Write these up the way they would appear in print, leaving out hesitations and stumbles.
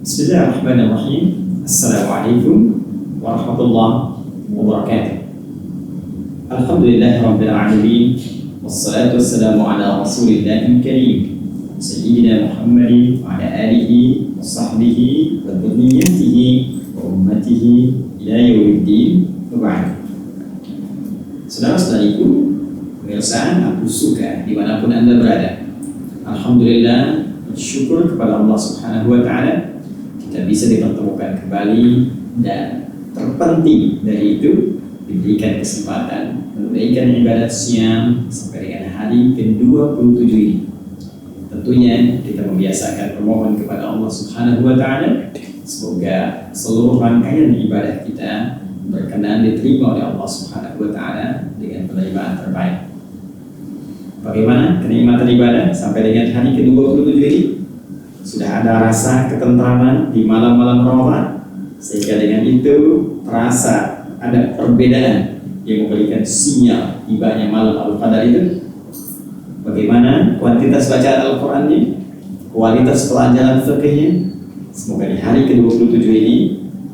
Bismillahirrahmanirrahim. Assalamualaikum warahmatullahi wabarakatuh. Alhamdulillahirabbil alamin. Wassalatu wassalamu ala Rasulillahil karim Sayyidina Muhammadin wa ala alihi wa sahbihi wa dhurriyyatihi wa ummatihi ila yaumiddin. Wa ba'd. Saudara-saudariku, pemirsa Aku Suka dimanapun Anda berada, alhamdulillah, bersyukur kepada Allah Subhanahu wa Ta'ala kita bisa dipertemukan kembali, dan terpenting dari itu diberikan kesempatan menunaikan ibadat siam sampai dengan hari ke-27 ini. Tentunya kita membiasakan bermohon kepada Allah Subhanahu wa Ta'ala semoga seluruh rangkaian ibadah kita berkenan diterima oleh Allah Subhanahu wa Ta'ala dengan penerimaan terbaik. Bagaimana kenikmatan ibadah sampai dengan hari ke-27 ini? Sudah ada rasa ketentraman di malam-malam Ramadan, sehingga dengan itu terasa ada perbedaan yang memberikan sinyal tibanya malam Al-Qadar itu. Bagaimana kuantitas bacaan Al-Qurannya, kualitas pelajaran fikihnya? Semoga di hari ke-27 ini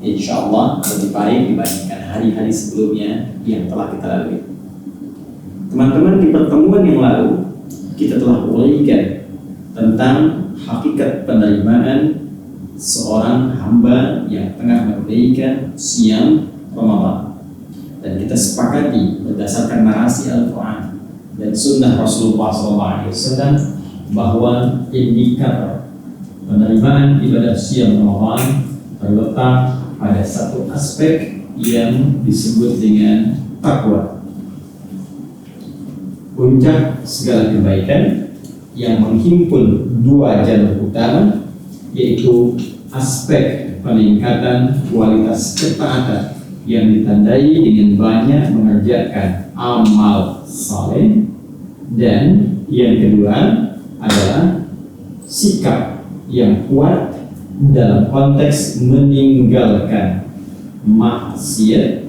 insya Allah lebih baik dibandingkan hari-hari sebelumnya yang telah kita lalui. Teman-teman, di pertemuan yang lalu kita telah uraikan tentang hakikat penerimaan seorang hamba yang tengah menunaikan siam Ramadan, dan kita sepakati berdasarkan narasi Al-Quran dan Sunnah Rasulullah SAW bahwa indikator penerimaan ibadah siam Ramadan terletak pada satu aspek yang disebut dengan takwa. Puncak segala kebaikan yang menghimpun dua jalur utama, yaitu aspek peningkatan kualitas ketaatan yang ditandai dengan banyak mengerjakan amal saleh, dan yang kedua adalah sikap yang kuat dalam konteks meninggalkan maksiat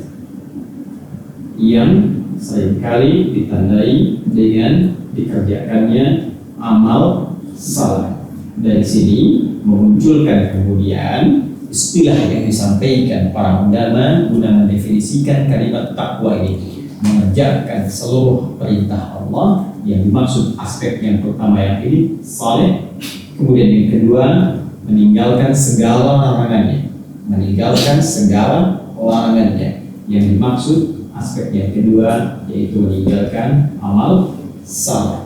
yang seringkali ditandai dengan dikerjakannya amal salah. Dari sini memunculkan kemudian istilah yang disampaikan para ulama guna mendefinisikan kalimat takwa ini, mengerjakan seluruh perintah Allah. Yang dimaksud aspek yang pertama yang ini saleh, kemudian yang kedua meninggalkan segala larangannya, yang dimaksud aspek yang kedua yaitu meninggalkan amal saleh.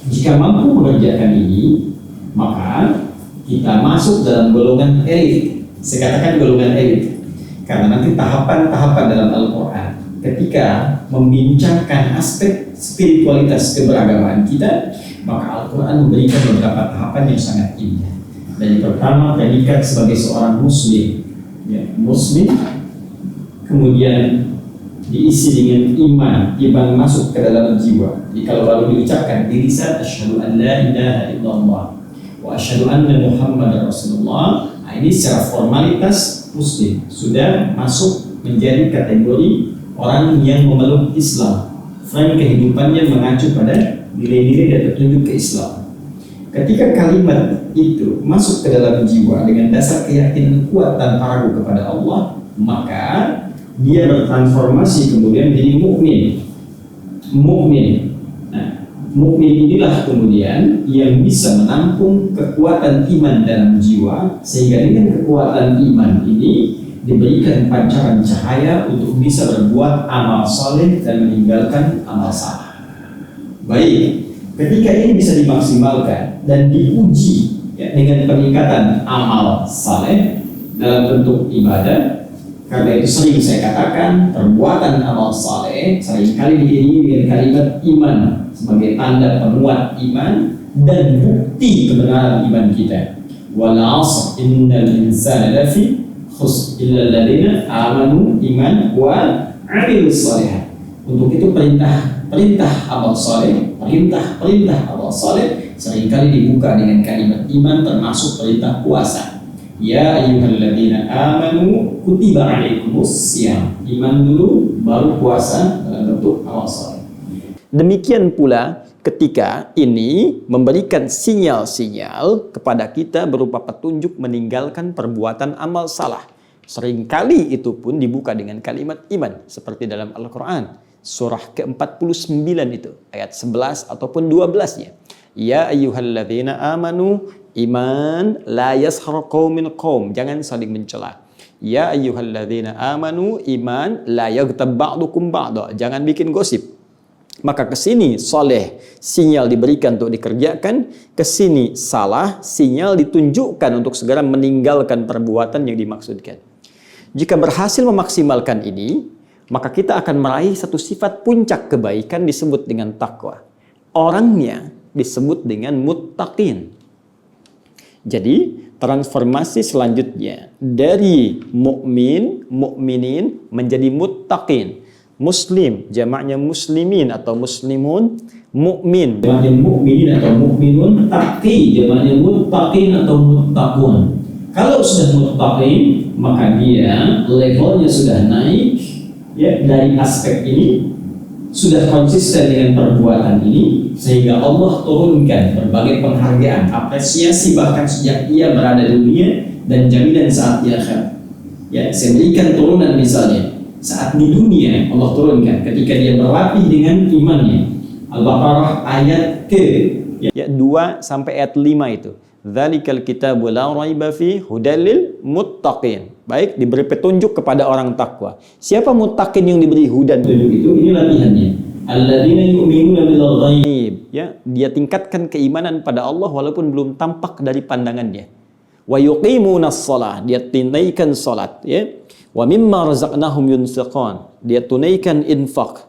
Jika mampu mengerjakan ini, maka kita masuk dalam golongan elit. Saya katakan golongan elit karena nanti tahapan-tahapan dalam Al-Quran ketika membincangkan aspek spiritualitas keberagamaan kita, maka Al-Quran memberikan beberapa tahapan yang sangat indah. Dan yang pertama, predikat sebagai seorang muslim, muslim, kemudian diisi dengan iman masuk ke dalam jiwa. Jadi kalau baru diucapkan di lisan, asyhadu an la ilaha illallah wa asyhadu anna Muhammadar Rasulullah, ini secara formalitas muslim sudah masuk menjadi kategori orang yang memeluk Islam. Frame kehidupannya mengacu pada nilai-nilai dan petunjuk ke Islam. Ketika kalimat itu masuk ke dalam jiwa dengan dasar keyakinan kuat tanpa ragu kepada Allah, maka dia bertransformasi kemudian menjadi mukmin. Nah, mukmin inilah kemudian yang bisa menampung kekuatan iman dalam jiwa, sehingga dengan kekuatan iman ini diberikan pancaran cahaya untuk bisa berbuat amal saleh dan meninggalkan amal salah. Baik, ketika ini bisa dimaksimalkan dan diuji dengan peningkatan amal saleh dalam bentuk ibadah. Karena itu sering saya katakan perbuatan amal saleh seringkali diiringi dengan kalimat iman sebagai tanda penguat iman dan bukti kebenaran iman kita. Wal 'asr innal insana lafi khusr illa alladziina amanu iman wa 'amilus shalihat. Untuk itu perintah amal saleh, perintah amal saleh seringkali dibuka dengan kalimat iman, termasuk perintah puasa. Ya ayyuhalladzina amanu kutiba alaikumus syiyam. Iman dulu baru puasa dalam bentuk amal saleh. Demikian pula ketika ini memberikan sinyal-sinyal kepada kita berupa petunjuk meninggalkan perbuatan amal salah. Seringkali itu pun dibuka dengan kalimat iman, seperti dalam Al-Quran surah ke-49 itu ayat 11 ataupun 12-nya. Ya ayyuhalladzina amanu iman la yaskhar qaumin qaum, jangan saling mencela. Ya ayyuhalladzina amanu iman la yaghtab ba'dukum ba'da, jangan bikin gosip. Maka ke sini soleh, sinyal diberikan untuk dikerjakan, ke sini salah, sinyal ditunjukkan untuk segera meninggalkan perbuatan yang dimaksudkan. Jika berhasil memaksimalkan ini, maka kita akan meraih satu sifat puncak kebaikan disebut dengan takwa. Orangnya disebut dengan muttaqin. Jadi, transformasi selanjutnya dari mukminin menjadi muttaqin. Muslim, jamaknya muslimin atau muslimun, mukmin, jamaknya mukminin atau mukminun, taqi, jamaknya muttaqin atau muttaqun. Kalau sudah muttaqin, maka dia levelnya sudah naik, ya, dari aspek ini, sudah konsisten dengan perbuatan ini, sehingga Allah turunkan berbagai penghargaan, apresiasi bahkan sejak ia berada di dunia dan jaminan saat di akhirat. Ya, saya berikan turunan misalnya. Saat di dunia Allah turunkan ketika dia berlatih dengan imannya. Al-Baqarah ayat ke 2 sampai ayat 5 itu. Dzalikal kitabu la raiba fi hudal lil muttaqin. Baik, diberi petunjuk kepada orang takwa. Siapa muttaqin yang diberi hudan petunjuk itu? Ini latihannya. Alladzina yu'minuna bil ghaib. Ya, dia tingkatkan keimanan pada Allah walaupun belum tampak dari pandangannya. Wa yuqimunas shalah, dia tunaikan salat, ya. Wa mimma razaqnahum yunfiqun, dia tunaikan infak.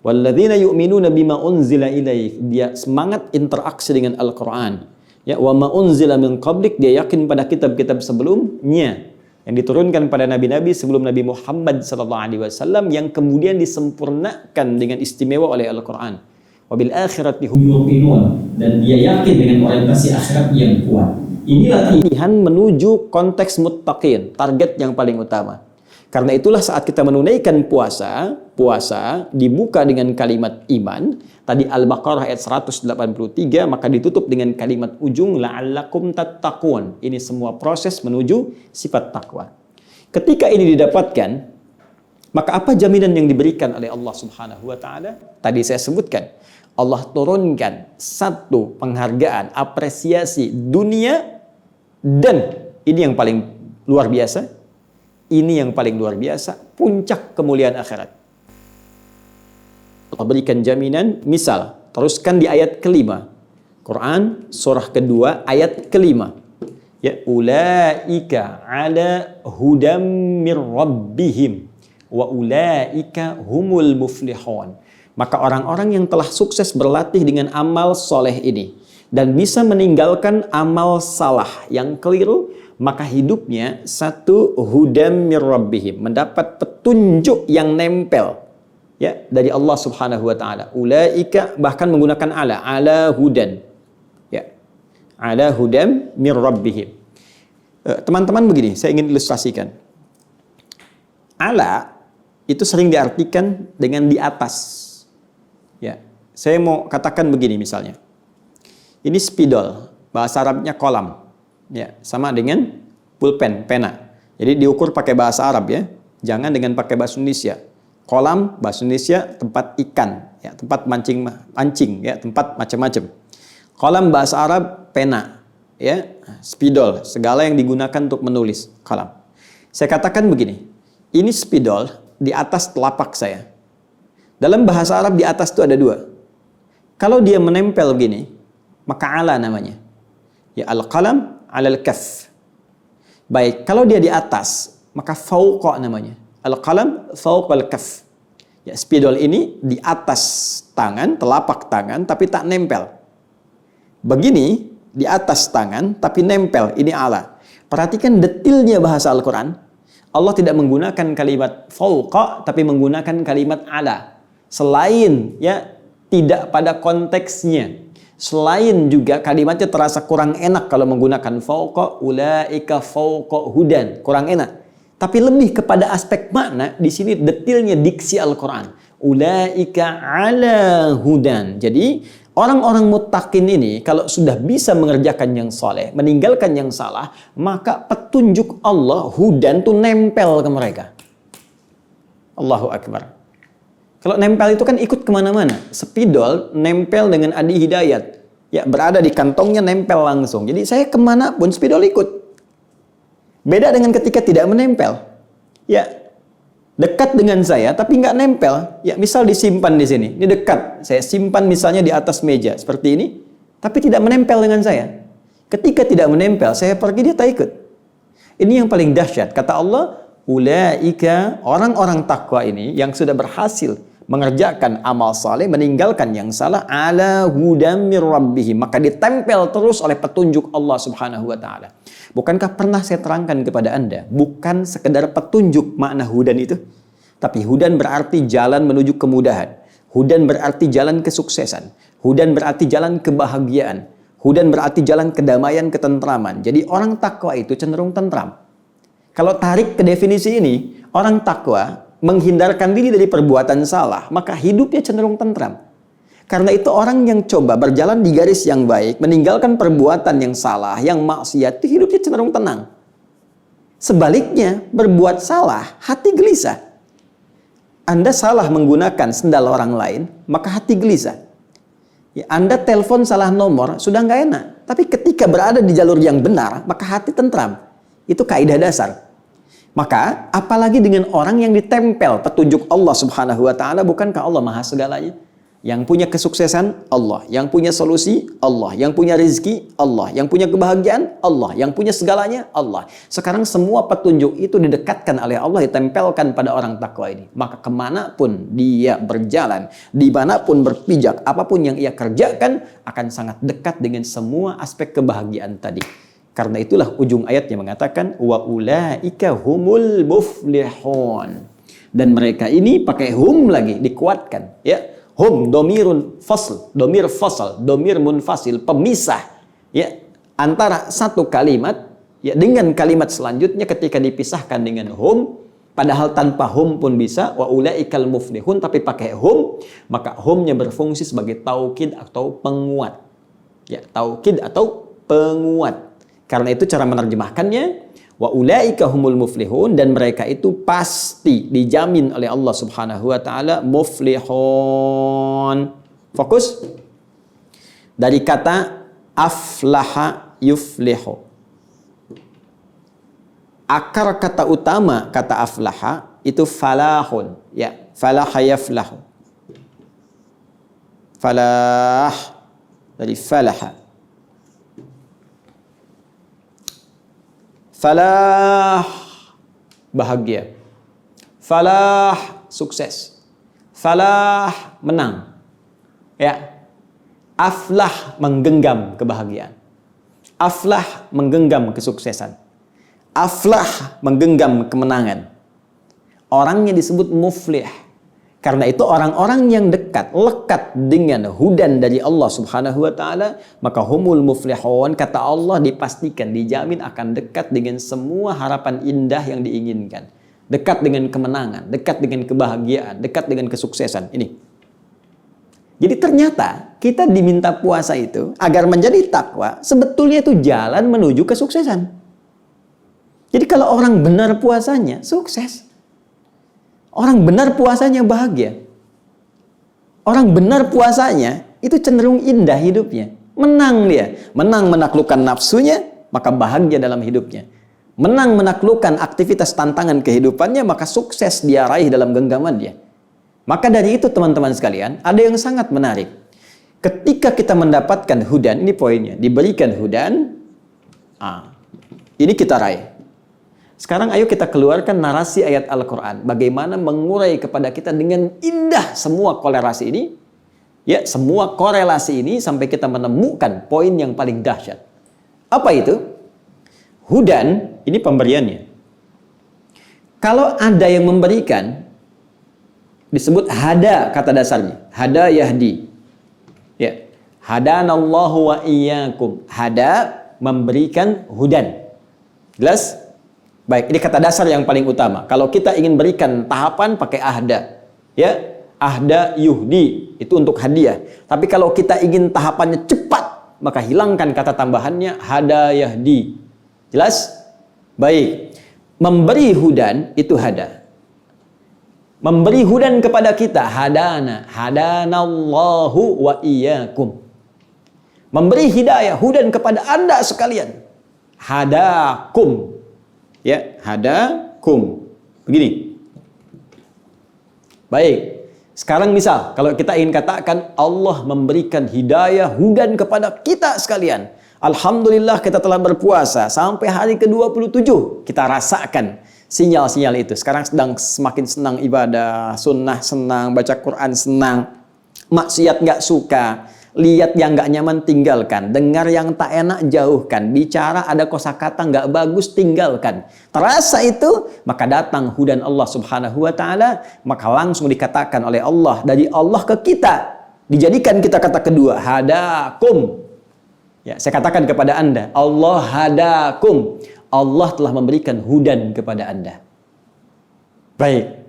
Walladzina yu'minuna bima unzila ilaik, dia semangat interaksi dengan Al-Qur'an. Ya, wa ma unzila min qablik, dia yakin pada kitab-kitab sebelumnya yang diturunkan pada nabi-nabi sebelum Nabi Muhammad SAW yang kemudian disempurnakan dengan istimewa oleh Al-Qur'an. Wa bil akhirati hum yuqinun, dan dia yakin dengan orientasi akhirat yang kuat. Inilah latihan menuju konteks muttaqin, target yang paling utama. Karena itulah saat kita menunaikan puasa dibuka dengan kalimat iman. Tadi Al-Baqarah ayat 183, maka ditutup dengan kalimat ujung la'allakum tattaqun. Ini semua proses menuju sifat takwa. Ketika ini didapatkan, maka apa jaminan yang diberikan oleh Allah Subhanahu wa taala? Tadi saya sebutkan, Allah turunkan satu penghargaan, apresiasi dunia, dan ini yang paling luar biasa. Ini yang paling luar biasa, puncak kemuliaan akhirat. Allah berikan jaminan, misal, teruskan di ayat kelima. Quran, surah kedua, ayat kelima. Ya, ulaika ala hudam mir rabbihim wa ulaika humul muflihun. Maka orang-orang yang telah sukses berlatih dengan amal soleh ini dan bisa meninggalkan amal salah yang keliru, maka hidupnya satu hudam mir rabbihim, mendapat petunjuk yang nempel, ya, dari Allah Subhanahu wa taala. Ulaika, bahkan menggunakan ala hudan, ya, ala hudam mir rabbihim. Teman-teman, begini saya ingin ilustrasikan. Ala itu sering diartikan dengan di atas, ya. Saya mau katakan begini misalnya, ini spidol, bahasa Arabnya kolam, ya, sama dengan pulpen, pena. Jadi diukur pakai bahasa Arab, ya, jangan dengan pakai bahasa Indonesia. Kolam bahasa Indonesia tempat ikan, ya, tempat mancing, ya, tempat macam-macam. Kolam bahasa Arab pena, ya, spidol, segala yang digunakan untuk menulis, kolam. Saya katakan begini, ini spidol di atas telapak saya. Dalam bahasa Arab di atas itu ada dua. Kalau dia menempel begini, maka ala namanya. Ya, al-qalam alal kaf. Baik, kalau dia di atas, maka fauqa namanya. Al-qalam fauqal kaf. Ya, spidol ini di atas tangan, telapak tangan, tapi tak nempel. Begini, di atas tangan, tapi nempel. Ini ala. Perhatikan detilnya bahasa Al-Quran. Allah tidak menggunakan kalimat fauqa, tapi menggunakan kalimat ala. Selain, ya, tidak pada konteksnya. Selain juga kalimatnya terasa kurang enak kalau menggunakan fauqa, ulaika fauqa hudan, kurang enak. Tapi lebih kepada aspek makna, di sini detilnya diksi Al-Quran. Ulaika ala hudan. Jadi orang-orang muttaqin ini kalau sudah bisa mengerjakan yang soleh, meninggalkan yang salah, maka petunjuk Allah, hudan tuh nempel ke mereka. Allahu Akbar. Kalau nempel itu kan ikut kemana-mana. Spidol nempel dengan Adi Hidayat. Ya, berada di kantongnya nempel langsung. Jadi saya kemana pun spidol ikut. Beda dengan ketika tidak menempel. Ya, dekat dengan saya tapi nggak nempel. Ya, misal disimpan di sini. Ini dekat. Saya simpan misalnya di atas meja seperti ini, tapi tidak menempel dengan saya. Ketika tidak menempel, saya pergi dia tak ikut. Ini yang paling dahsyat. Kata Allah, ulaika, orang-orang takwa ini yang sudah berhasil mengerjakan amal saleh, meninggalkan yang salah, ala hudam mir rabbihim, maka ditempel terus oleh petunjuk Allah Subhanahu wa taala. Bukankah pernah saya terangkan kepada Anda, bukan sekedar petunjuk makna hudan itu, tapi hudan berarti jalan menuju kemudahan. Hudan berarti jalan kesuksesan. Hudan berarti jalan kebahagiaan. Hudan berarti jalan kedamaian, ketentraman. Jadi orang takwa itu cenderung tentram. Kalau tarik ke definisi ini, orang takwa menghindarkan diri dari perbuatan salah, maka hidupnya cenderung tentram. Karena itu orang yang coba berjalan di garis yang baik, meninggalkan perbuatan yang salah, yang maksiat, itu hidupnya cenderung tenang. Sebaliknya, berbuat salah, hati gelisah. Anda salah menggunakan sendal orang lain, maka hati gelisah. Ya, Anda telepon salah nomor, sudah nggak enak. Tapi ketika berada di jalur yang benar, maka hati tentram. Itu kaidah dasar. Maka apalagi dengan orang yang ditempel petunjuk Allah Subhanahu wa taala, bukankah Allah Maha segalanya? Yang punya kesuksesan Allah, yang punya solusi Allah, yang punya rezeki Allah, yang punya kebahagiaan Allah, yang punya segalanya Allah. Sekarang semua petunjuk itu didekatkan oleh Allah, ditempelkan pada orang takwa ini. Maka kemanapun dia berjalan, dimanapun berpijak, apapun yang ia kerjakan akan sangat dekat dengan semua aspek kebahagiaan tadi. Karena itulah ujung ayatnya mengatakan wa ulaika humul muflihun. Dan mereka ini pakai hum lagi, dikuatkan, ya. Hum domirun fasl, domir fasal, domir munfasil, pemisah, ya, antara satu kalimat ya dengan kalimat selanjutnya ketika dipisahkan dengan hum, padahal tanpa hum pun bisa, wa ulaikal muflihun, tapi pakai hum, maka humnya berfungsi sebagai taukid atau penguat. Ya, taukid atau penguat. Karena itu cara menerjemahkannya, wa ulaika humul muflihun, dan mereka itu pasti dijamin oleh Allah Subhanahu wa taala muflihun. Fokus dari kata aflaha yuflihu. Akar kata utama kata aflaha itu falahun, ya, falaha yaflahu. Falah dari falaha. Falah, bahagia. Falah, sukses. Falah, menang. Ya. Aflah, menggenggam kebahagiaan. Aflah, menggenggam kesuksesan. Aflah, menggenggam kemenangan. Orangnya disebut muflih. Karena itu orang-orang yang dekat, lekat dengan hudan dari Allah Subhanahu wa taala, maka humul muflihun, kata Allah, dipastikan, dijamin akan dekat dengan semua harapan indah yang diinginkan. Dekat dengan kemenangan, dekat dengan kebahagiaan, dekat dengan kesuksesan. Ini. Jadi ternyata kita diminta puasa itu agar menjadi takwa, sebetulnya itu jalan menuju kesuksesan. Jadi kalau orang benar puasanya, sukses. Orang benar puasanya bahagia. Orang benar puasanya itu cenderung indah hidupnya. Menang dia. Menang menaklukkan nafsunya, maka bahagia dalam hidupnya. Menang menaklukkan aktivitas tantangan kehidupannya, maka sukses dia raih dalam genggaman dia. Maka dari itu teman-teman sekalian, ada yang sangat menarik. Ketika kita mendapatkan hudan, ini poinnya, diberikan hudan, ini kita raih. Sekarang ayo kita keluarkan narasi ayat Al-Quran. Bagaimana mengurai kepada kita dengan indah semua korelasi ini. Ya, semua korelasi ini sampai kita menemukan poin yang paling dahsyat. Apa itu? Hudan, ini pemberiannya. Kalau ada yang memberikan, disebut hada kata dasarnya. Hada yahdi. Ya. Hadanallahu wa iyyakum. Hada, memberikan hudan. Jelas? Baik, ini kata dasar yang paling utama. Kalau kita ingin berikan tahapan, pakai ahda. Ya, Ahda yuhdi, itu untuk hadiah. Tapi kalau kita ingin tahapannya cepat, maka hilangkan kata tambahannya hada yahdi. Jelas? Baik. Memberi hudan itu hada. Memberi hudan kepada kita hadana, hadanallahu wa iyyakum. Memberi hidayah, hudan kepada Anda sekalian. Hadakum. Ya, hadakum. Begini. Baik. Sekarang misal, kalau kita ingin katakan Allah memberikan hidayah, hudan kepada kita sekalian. Alhamdulillah kita telah berpuasa sampai hari ke-27. Kita rasakan sinyal-sinyal itu. Sekarang sedang semakin senang ibadah, sunnah senang, baca Quran senang, maksiat nggak suka, lihat yang nggak nyaman tinggalkan, dengar yang tak enak jauhkan, bicara ada kosakata nggak bagus tinggalkan. Terasa itu, maka datang hudan Allah Subhanahu wa taala, maka langsung dikatakan oleh Allah dari Allah ke kita, dijadikan kita kata kedua, hadakum. Ya, saya katakan kepada Anda, Allah hadakum. Allah telah memberikan hudan kepada Anda. Baik.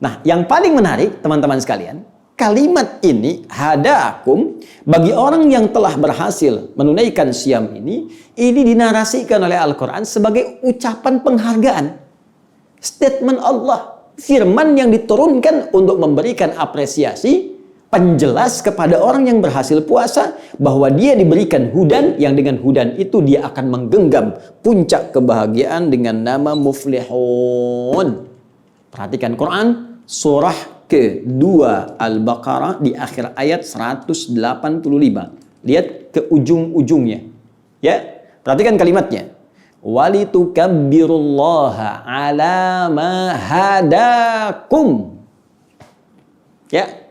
Nah, yang paling menarik teman-teman sekalian, kalimat ini hadakum bagi orang yang telah berhasil menunaikan siam ini dinarasikan oleh Al-Quran sebagai ucapan penghargaan. Statement Allah, firman yang diturunkan untuk memberikan apresiasi, penjelas kepada orang yang berhasil puasa bahwa dia diberikan hudan, yang dengan hudan itu dia akan menggenggam puncak kebahagiaan dengan nama muflihun. Perhatikan Quran surah ke-2 Al-Baqarah di akhir ayat 185. Lihat ke ujung-ujungnya. Ya, perhatikan kalimatnya. Walitukabbirullaha ala ma hadakum. Ya.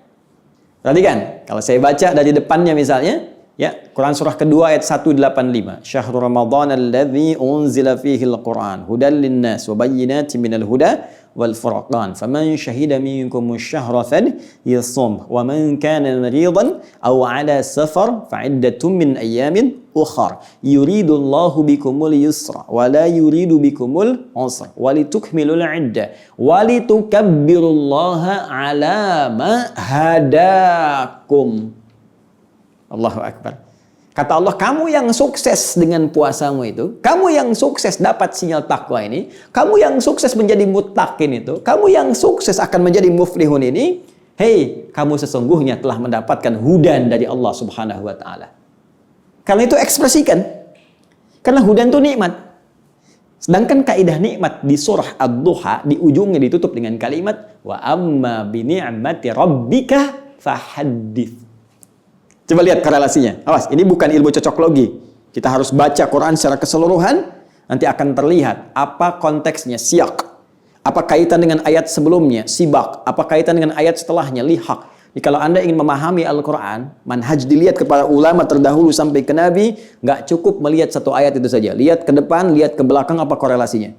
Perhatikan, kalau saya baca dari depannya misalnya, ya, Quran surah kedua ayat 185. Syahrul Ramadan alladzi unzila fihi al-Quran hudan linnas wa bayyinatin minal huda wal furqan. Faman syahida minkum asy-syahra falyasum wa man kana maridan aw ala safar fa'iddatun min ayyamin ukhra. Yuridullahu bikumul yusra wa la yuridu bikumul usra wa litukmilul 'iddah wa litukabbirullaha 'ala ma hadakum. Allahu akbar. Kata Allah, kamu yang sukses dengan puasamu itu, kamu yang sukses dapat sinyal takwa ini, kamu yang sukses menjadi muttaqin itu, kamu yang sukses akan menjadi muflihun ini, hei, kamu sesungguhnya telah mendapatkan hudan dari Allah Subhanahu wa taala. Karena itu ekspresikan. Karena hudan itu nikmat. Sedangkan kaidah nikmat di surah Ad-Duha di ujungnya ditutup dengan kalimat wa amma bi ni'mati rabbika fahaddits. Coba lihat korelasinya. Awas, ini bukan ilmu cocoklogi. Kita harus baca Quran secara keseluruhan, nanti akan terlihat apa konteksnya, siyak. Apa kaitan dengan ayat sebelumnya, sibak. Apa kaitan dengan ayat setelahnya, lihaq. Jadi kalau Anda ingin memahami Al-Quran, manhaj dilihat kepada ulama terdahulu sampai ke Nabi, nggak cukup melihat satu ayat itu saja. Lihat ke depan, lihat ke belakang, apa korelasinya.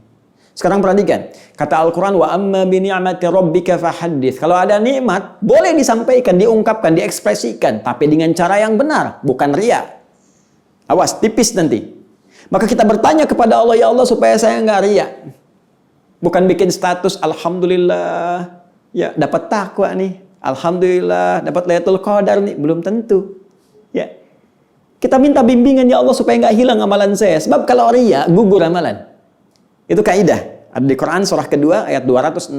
Sekarang perhatikan, kata Al-Quran, wa amma bi ni'mati rabbika fahaddits. Kalau ada nikmat, boleh disampaikan, diungkapkan, diekspresikan, tapi dengan cara yang benar, bukan ria. Awas, tipis nanti. Maka kita bertanya kepada Allah, ya Allah supaya saya nggak ria. Bukan bikin status, alhamdulillah, ya dapat takwa nih, alhamdulillah dapat Lailatul Qadar nih, belum tentu. Ya, kita minta bimbingan ya Allah supaya nggak hilang amalan saya. Sebab kalau ria, gugur amalan. Itu kaidah. Ada di Quran surah kedua ayat 264.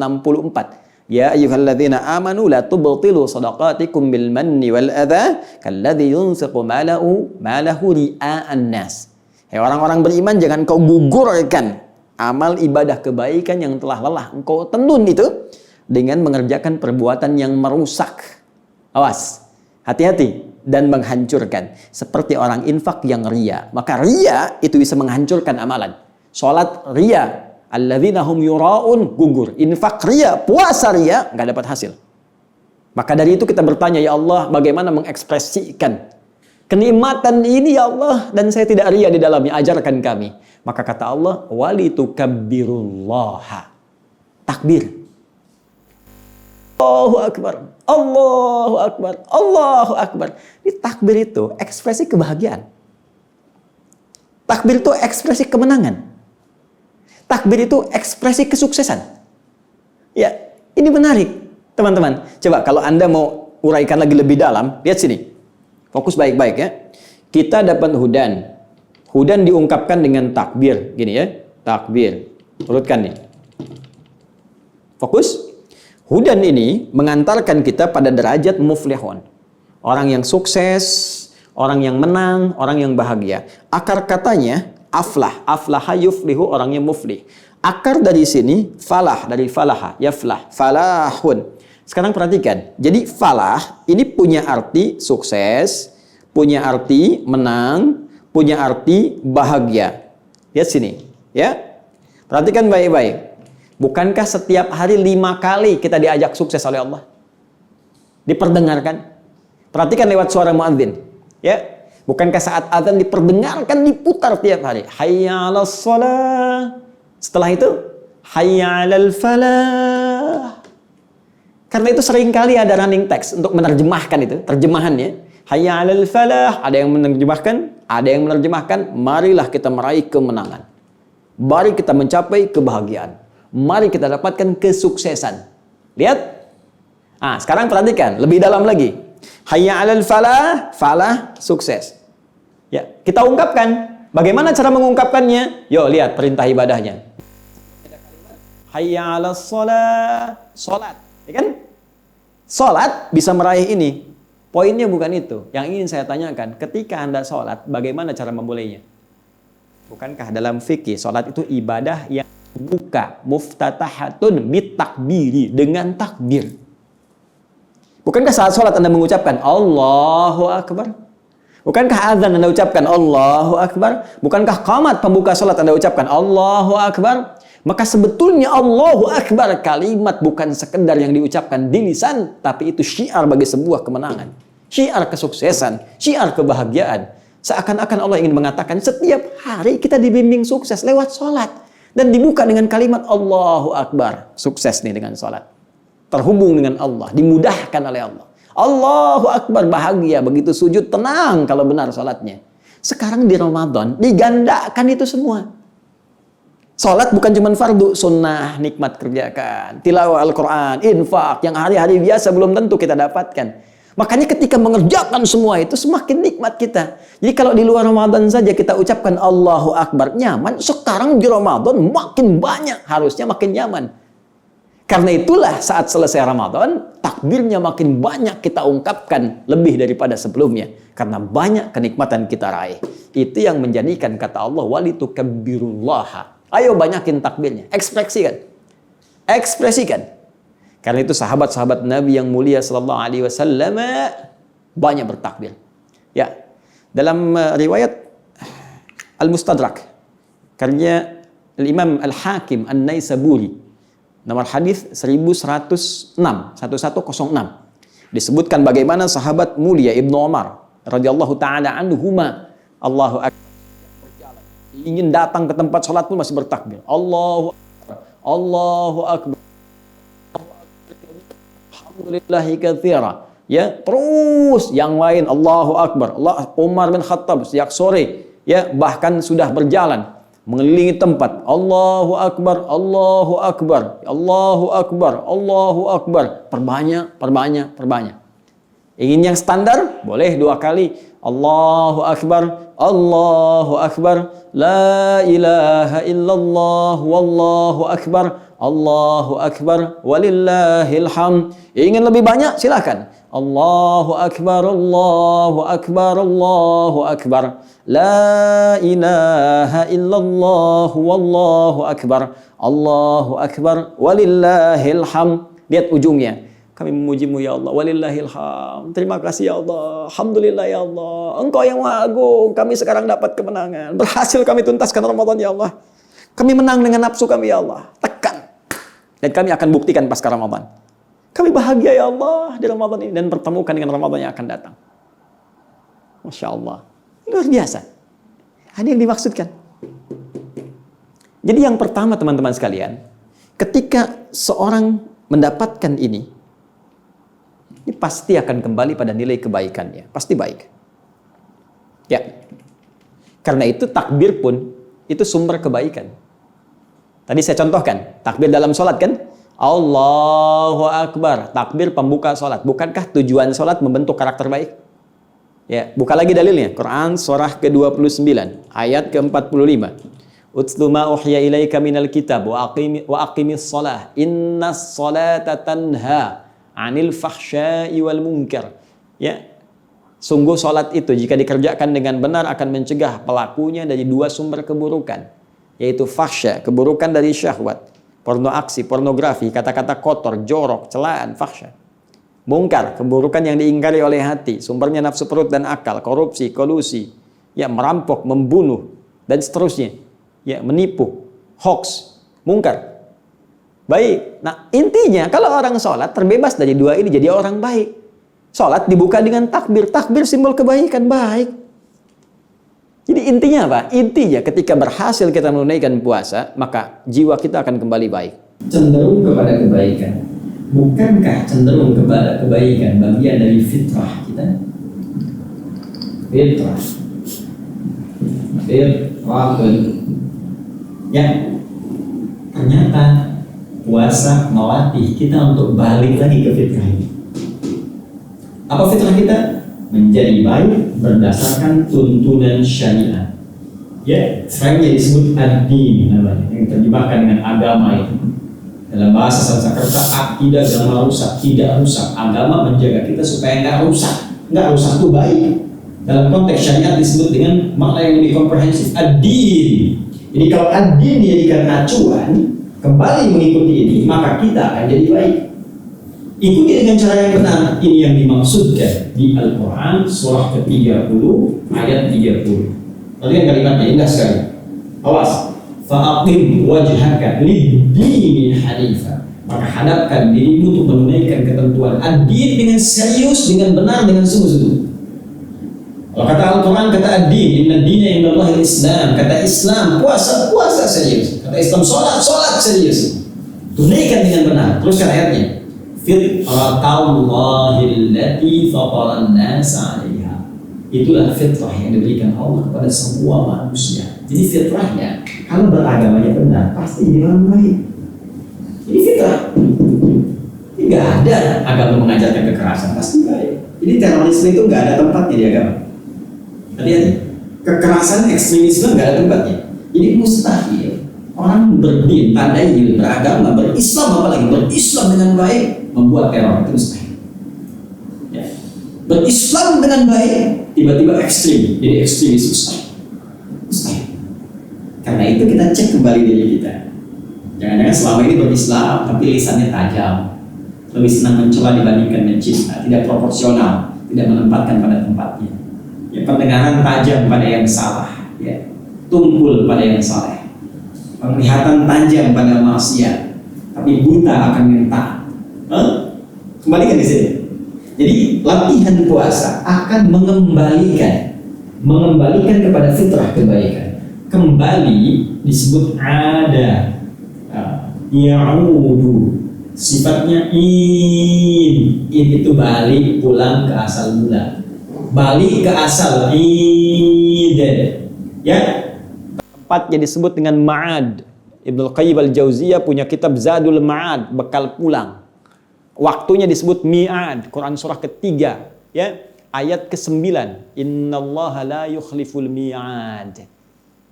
Ya ayyuhalladzina amanu la tubtilu shadaqatikum bil manni wal adza kalladzi yunfiqu malahu ria'an nas. Hai orang-orang beriman, jangan kau gugurkan amal ibadah kebaikan yang telah lelah engkau tenun itu dengan mengerjakan perbuatan yang merusak. Awas, hati-hati dan menghancurkan. Seperti orang infak yang ria. Maka ria itu bisa menghancurkan amalan. Salat ria, alladzina hum yura'un, gugur. Infak ria, puasa ria, nggak dapat hasil. Maka dari itu kita bertanya, ya Allah, bagaimana mengekspresikan kenikmatan ini ya Allah, dan saya tidak ria di dalamnya, ajarkan kami. Maka kata Allah, walitukabbirullaha. Takbir. Allahu Akbar, Allahu Akbar, Allahu Akbar. Ini takbir itu ekspresi kebahagiaan. Takbir itu ekspresi kemenangan. Takbir itu ekspresi kesuksesan. Ya, ini menarik. Teman-teman, coba kalau Anda mau uraikan lagi lebih dalam, lihat sini. Fokus baik-baik ya. Kita dapat hudan. Hudan diungkapkan dengan takbir. Gini ya, takbir. Urutkan nih. Fokus. Hudan ini mengantarkan kita pada derajat muflihun. Orang yang sukses, orang yang menang, orang yang bahagia. Akar katanya aflah. Aflaha yuflihu, orangnya muflih. Akar dari sini falah, dari falaha, yaflah, falahun. Sekarang perhatikan. Jadi falah ini punya arti sukses, punya arti menang, punya arti bahagia. Lihat sini, ya. Perhatikan baik-baik. Bukankah setiap hari 5 kali kita diajak sukses oleh Allah? Diperdengarkan. Perhatikan lewat suara muadzin, ya. Bukankah saat azan diperdengarkan, diputar tiap hari? Hayya 'alas shalah. Setelah itu, hayya 'alal falah. Karena itu seringkali ada running text untuk menerjemahkan itu, terjemahannya. Hayya 'alal falah, ada yang menerjemahkan, marilah kita meraih kemenangan. Mari kita mencapai kebahagiaan. Mari kita dapatkan kesuksesan. Lihat. Ah, sekarang perhatikan, lebih dalam lagi. Hayya 'alal falah, falah sukses. Ya, kita ungkapkan. Bagaimana cara mengungkapkannya? Yuk lihat perintah ibadahnya. Hayya 'alas shalah, salat. Ya kan? Salat bisa meraih ini. Poinnya bukan itu. Yang ingin saya tanyakan, ketika Anda salat, bagaimana cara memulainya? Bukankah dalam fikih salat itu ibadah yang buka muftatahatun bitakbiri, dengan takbir? Bukankah saat salat Anda mengucapkan Allahu Akbar? Bukankah azan Anda ucapkan Allahu Akbar? Bukankah qamat pembuka salat Anda ucapkan Allahu Akbar? Maka sebetulnya Allahu Akbar kalimat bukan sekedar yang diucapkan di lisan, tapi itu syiar bagi sebuah kemenangan, syiar kesuksesan, syiar kebahagiaan. Seakan-akan Allah ingin mengatakan setiap hari kita dibimbing sukses lewat sholat, dan dibuka dengan kalimat Allahu Akbar. Sukses nih dengan sholat, terhubung dengan Allah, dimudahkan oleh Allah. Allahu Akbar, bahagia begitu sujud, tenang kalau benar sholatnya. Sekarang di Ramadan digandakan itu semua. Salat bukan cuma fardu, sunnah nikmat kerjakan. Tilawah Al-Quran, infak yang hari-hari biasa belum tentu kita dapatkan. Makanya ketika mengerjakan semua itu semakin nikmat kita. Jadi kalau di luar Ramadan saja kita ucapkan Allahu Akbar, nyaman. Sekarang di Ramadan makin banyak, harusnya makin nyaman. Karena itulah saat selesai Ramadan, takbirnya makin banyak kita ungkapkan lebih daripada sebelumnya. Karena banyak kenikmatan kita raih. Itu yang menjadikan kata Allah, walitukabbirullaha. Ayo banyakin takbirnya, ekspresikan. Ekspresikan. Karena itu sahabat-sahabat Nabi yang mulia sallallahu alaihi wasallam banyak bertakbir. Ya. Dalam riwayat Al-Mustadrak karya Al-Imam Al-Hakim An-Naisaburi, nomor hadis 1106, 1106. Disebutkan bagaimana sahabat mulia Ibnu Umar radhiyallahu taala anhuma, Allahu akbar, ingin datang ke tempat sholat pun masih bertakbir. Allahu Akbar, Allahu Akbar, alhamdulillahi katsira. Ya, terus yang lain Allahu Akbar. Umar bin Khattab sejak sore ya bahkan sudah berjalan mengelilingi tempat. Allahu Akbar, Allahu Akbar, Allahu Akbar, Allahu Akbar. Perbanyak, perbanyak, perbanyak. Ingin yang standar? Boleh 2 kali. Allahu Akbar, Allahu Akbar, la ilaha illallah, wallahu akbar, Allahu Akbar, walillahil hamd. Ingin lebih banyak? Silakan. Allahu Akbar, Allahu Akbar, Allahu Akbar, la ilaha illallah, wallahu akbar, Allahu Akbar, walillahil hamd. Lihat ujungnya. Kami memujimu ya Allah, walillahil hamd. Terima kasih ya Allah, alhamdulillah ya Allah. Engkau yang maha agung, kami sekarang dapat kemenangan. Berhasil kami tuntaskan Ramadan ya Allah. Kami menang dengan nafsu kami ya Allah. Tekan. Dan kami akan buktikan pasca Ramadan. Kami bahagia ya Allah di Ramadan ini dan pertemukan dengan Ramadan yang akan datang. Masya Allah. Luar biasa. Ada yang dimaksudkan. Jadi yang pertama teman-teman sekalian, ketika seorang mendapatkan ini pasti akan kembali pada nilai kebaikannya. Pasti baik. Ya. Karena itu takbir pun itu sumber kebaikan. Tadi saya contohkan, takbir dalam sholat kan? Allahu Akbar. Takbir pembuka sholat. Bukankah tujuan sholat membentuk karakter baik? Ya, buka lagi dalilnya. Quran surah ke-29 ayat ke-45. Utlu ma uhya ilaika minal kitab wa aqimis shalah. Innas salata tanha 'anil fahsya'i wal munkar. Ya. Sungguh salat itu jika dikerjakan dengan benar akan mencegah pelakunya dari dua sumber keburukan, yaitu fahsya, keburukan dari syahwat, porno aksi, pornografi, kata-kata kotor, jorok, celaan, fahsya. Mungkar, keburukan yang diingkari oleh hati, sumbernya nafsu perut dan akal, korupsi, kolusi, ya merampok, membunuh, dan seterusnya. Ya, menipu, hoax, mungkar. Baik. Nah, intinya kalau orang sholat terbebas dari dua ini jadi orang baik. Sholat dibuka dengan takbir. Takbir simbol kebaikan, baik. Jadi intinya apa? Intinya ketika berhasil kita menunaikan puasa, maka jiwa kita akan kembali baik. Cenderung kepada kebaikan. Bukankah cenderung kepada kebaikan bagian dari fitrah kita? Fitrah. Ya, ternyata puasa melatih kita untuk balik lagi ke fitrah ini. Apa fitrah kita? Menjadi baik berdasarkan tuntunan syariat. Ya, frame-nya disebut ad-din namanya, yang terjemahkan dengan agama itu. Dalam bahasa Sanskerta, akidah agama rusak, tidak rusak. Agama menjaga kita supaya nggak rusak. Nggak rusak itu baik. Dalam konteks syariat disebut dengan makna yang lebih komprehensif, ad-din. Jadi kalau ad-din dijadikan acuan, kembali mengikuti ini, maka kita akan jadi baik. Ikuti dengan cara yang benar. Ini yang dimaksudkan di Al-Quran surah ke-30 ayat 30. Lihat kalimatnya indah sekali. Awas. Fa'aqim wajhaka lid-dini hanifa. Maka hadapkan dirimu untuk menunaikan ketentuan ad-din dengan serius, dengan benar, dengan sungguh-sungguh. Kalau kata Al-Quran, kata ad-din, inna dina indallahil Islam. Kata Islam, puasa serius. Kata Islam, sholat serius. Tunaikan dengan benar. Teruskan ayatnya. Fitratallahi allati fataran nasa 'alaiha. Itulah fitrah yang diberikan Allah kepada semua manusia. Jadi fitrahnya, kalau beragamanya benar, pasti jadi orang baik. Ini fitrah. Tidak ada agama mengajarkan kekerasan, pasti baik. Jadi terorisme itu nggak ada tempatnya di agama. Hati-hati. Kekerasan, ekstremisme nggak ada tempatnya. Jadi mustahil orang berdin, tadayun, beragama, berislam, apalagi berislam dengan baik, membuat teror, itu mustahil. Ya. Berislam dengan baik, tiba-tiba ekstrim, jadi ekstremis, mustahil. Karena itu kita cek kembali diri kita. Jangan-jangan selama ini berislam, tapi lisannya tajam, lebih senang mencela dibandingkan mencinta, tidak proporsional, tidak menempatkan pada tempatnya. Ya, pendengaran tajam pada yang salah, ya, tumpul pada yang saleh. Penglihatan tajam pada maksiat, tapi buta akan minta. Kembalikan di sini. Jadi latihan puasa akan mengembalikan kepada fitrah kebaikan. Kembali disebut ada, ya'udu. Sifatnya in itu balik, pulang ke asal mula. Balik ke asal ya. Tempatnya disebut dengan ma'ad. Ibnu Qayyim al-Jauziyah punya kitab Zadul Ma'ad, bekal pulang. Waktunya disebut mi'ad. Quran surah ketiga, ya, ayat ke-9. Innallaha la yukhliful mi'ad.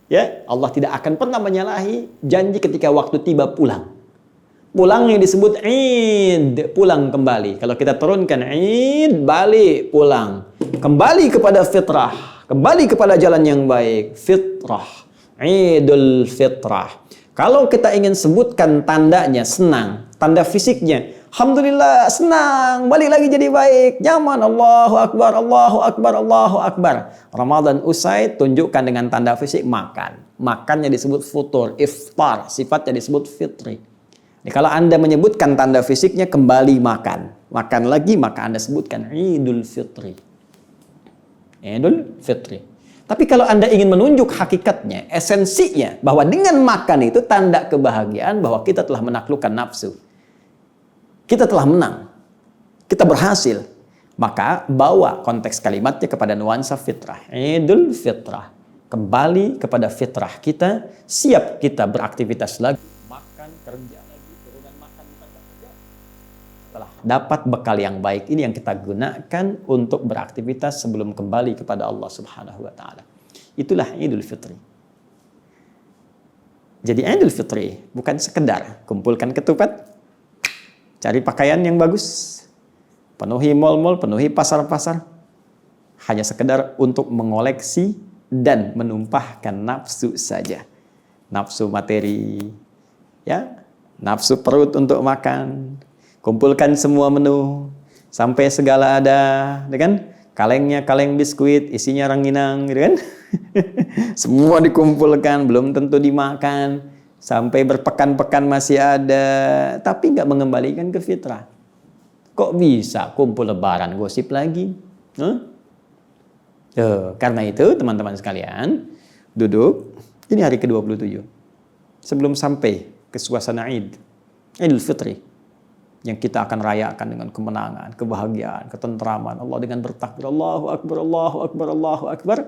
Ya, Allah tidak akan pernah menyalahi janji ketika waktu tiba pulang. Pulangnya disebut id, pulang kembali. Kalau kita turunkan id, balik, pulang. Kembali kepada fitrah, kembali kepada jalan yang baik, fitrah. Idul Fitrah. Kalau kita ingin sebutkan tandanya senang, tanda fisiknya, alhamdulillah senang, balik lagi jadi baik, nyaman, Allahu Akbar, Allahu Akbar, Allahu Akbar. Ramadan usai, tunjukkan dengan tanda fisik makan. Makannya disebut futur, iftar, sifatnya disebut fitri. Jadi, kalau Anda menyebutkan tanda fisiknya, kembali makan. Makan lagi, maka Anda sebutkan Idul Fitri. Idul Fitri. Tapi kalau Anda ingin menunjuk hakikatnya, esensinya, bahwa dengan makan itu tanda kebahagiaan bahwa kita telah menaklukkan nafsu. Kita telah menang. Kita berhasil. Maka bawa konteks kalimatnya kepada nuansa fitrah. Idul Fitrah. Kembali kepada fitrah kita, siap kita beraktivitas lagi. Makan, kerja lagi, turunan makan. dapat bekal yang baik ini yang kita gunakan untuk beraktivitas sebelum kembali kepada Allah Subhanahu wa taala. Itulah Idul Fitri. Jadi Idul Fitri bukan sekedar kumpulkan ketupat, cari pakaian yang bagus, penuhi mal-mal, penuhi pasar-pasar, hanya sekedar untuk mengoleksi dan menumpahkan nafsu saja. Nafsu materi, ya, nafsu perut untuk makan, kumpulkan semua menu, sampai segala ada, kan? Kalengnya kaleng biskuit, isinya ranginang, gitu kan? Semua dikumpulkan, belum tentu dimakan, sampai berpekan-pekan masih ada, tapi nggak mengembalikan ke fitrah. Kok bisa kumpul lebaran gosip lagi? Karena itu teman-teman sekalian, duduk, ini hari ke-27. Sebelum sampai ke suasana Idul Fitri, yang kita akan rayakan dengan kemenangan, kebahagiaan, ketentraman, Allah dengan bertakbir, Allahu Akbar, Allahu Akbar, Allahu Akbar.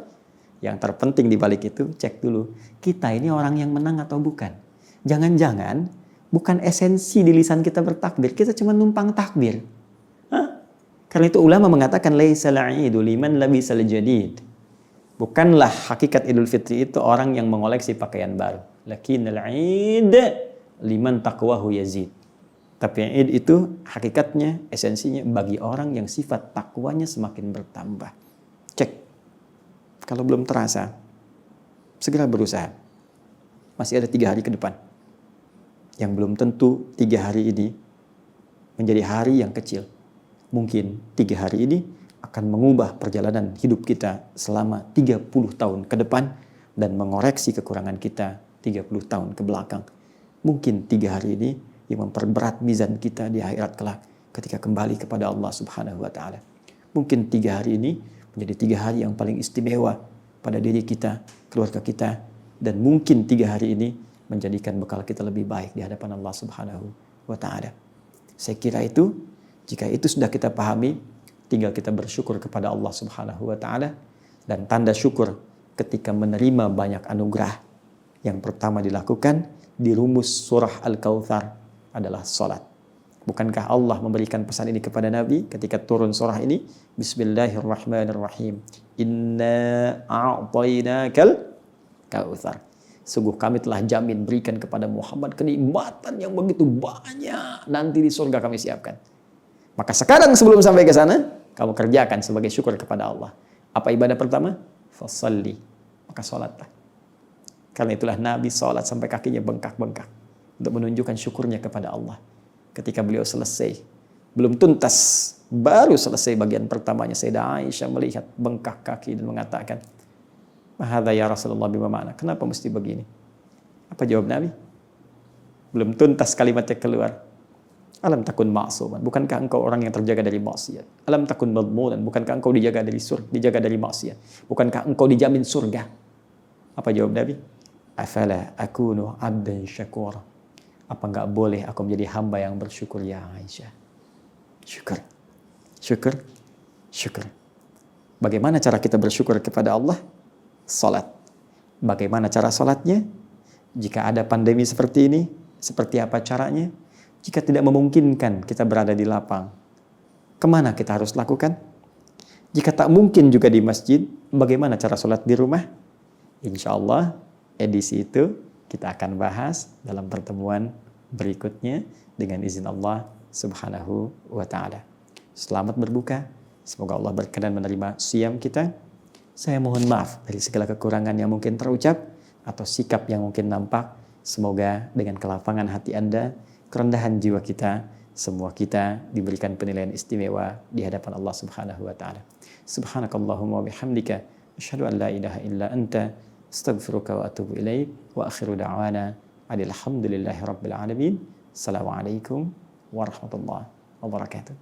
Yang terpenting di balik itu, cek dulu, kita ini orang yang menang atau bukan. Jangan-jangan bukan esensi di lisan kita bertakbir, kita cuma numpang takbir. Karena itu ulama mengatakan laisal idu liman labisal jadid. Bukanlah hakikat Idul Fitri itu orang yang mengoleksi pakaian baru. Lakinnal id liman taqwahu yazid. Tapi id itu hakikatnya, esensinya bagi orang yang sifat takwanya semakin bertambah. Cek. Kalau belum terasa, segera berusaha. Masih ada 3 hari ke depan. Yang belum tentu 3 hari ini menjadi hari yang kecil. Mungkin 3 hari ini akan mengubah perjalanan hidup kita selama 30 tahun ke depan dan mengoreksi kekurangan kita 30 tahun ke belakang. Mungkin 3 hari ini yang memperberat mizan kita di akhirat kelak ketika kembali kepada Allah Subhanahu wa taala. Mungkin 3 hari ini menjadi 3 hari yang paling istimewa pada diri kita, keluarga kita, dan mungkin 3 hari ini menjadikan bekal kita lebih baik di hadapan Allah Subhanahu wa taala. Saya kira itu, jika itu sudah kita pahami, tinggal kita bersyukur kepada Allah Subhanahu wa taala, dan tanda syukur ketika menerima banyak anugerah. Yang pertama dilakukan di rumus surah Al-Kautsar adalah salat. Bukankah Allah memberikan pesan ini kepada Nabi ketika turun surah ini? Bismillahirrahmanirrahim. Inna a'tainakal kautsar. Sungguh kami telah jamin berikan kepada Muhammad kenikmatan yang begitu banyak nanti di surga kami siapkan. Maka sekarang sebelum sampai ke sana, kamu kerjakan sebagai syukur kepada Allah. Apa ibadah pertama? Fasalli. Maka sholatlah. Karena itulah Nabi sholat sampai kakinya bengkak-bengkak untuk menunjukkan syukurnya kepada Allah. Ketika beliau selesai, belum tuntas, baru selesai bagian pertamanya, Sayyidah Aisyah melihat bengkak kaki dan mengatakan, "Mahadha ya Rasulullah bima ma'na?" Kenapa mesti begini? Apa jawab Nabi? Belum tuntas kalimatnya keluar. Alam takun ma'suman, bukankah engkau orang yang terjaga dari maksiat? Alam takun madmunan, bukankah engkau dijaga dari maksiat? Bukankah engkau dijamin surga? Apa jawab Nabi? Afala akunu 'abdan syakura. Apa enggak boleh aku menjadi hamba yang bersyukur ya Aisyah? Syukur. Syukur. Syukur. Bagaimana cara kita bersyukur kepada Allah? Salat. Bagaimana cara salatnya? Jika ada pandemi seperti ini, seperti apa caranya? Jika tidak memungkinkan kita berada di lapang, kemana kita harus lakukan? Jika tak mungkin juga di masjid, bagaimana cara sholat di rumah? Insya Allah edisi itu kita akan bahas dalam pertemuan berikutnya dengan izin Allah Subhanahu wa ta'ala. Selamat berbuka. Semoga Allah berkenan menerima siyam kita. Saya mohon maaf dari segala kekurangan yang mungkin terucap atau sikap yang mungkin nampak. Semoga dengan kelapangan hati Anda, kerendahan jiwa kita, semua kita diberikan penilaian istimewa di hadapan Allah Subhanahu wa taala. Subhanakallahumma wa bihamdika asyhadu an la ilaha illa anta astaghfiruka wa atubu ilaik wa akhiru da'wana alhamdulillahi rabbil alamin. Assalamualaikum warahmatullahi wabarakatuh.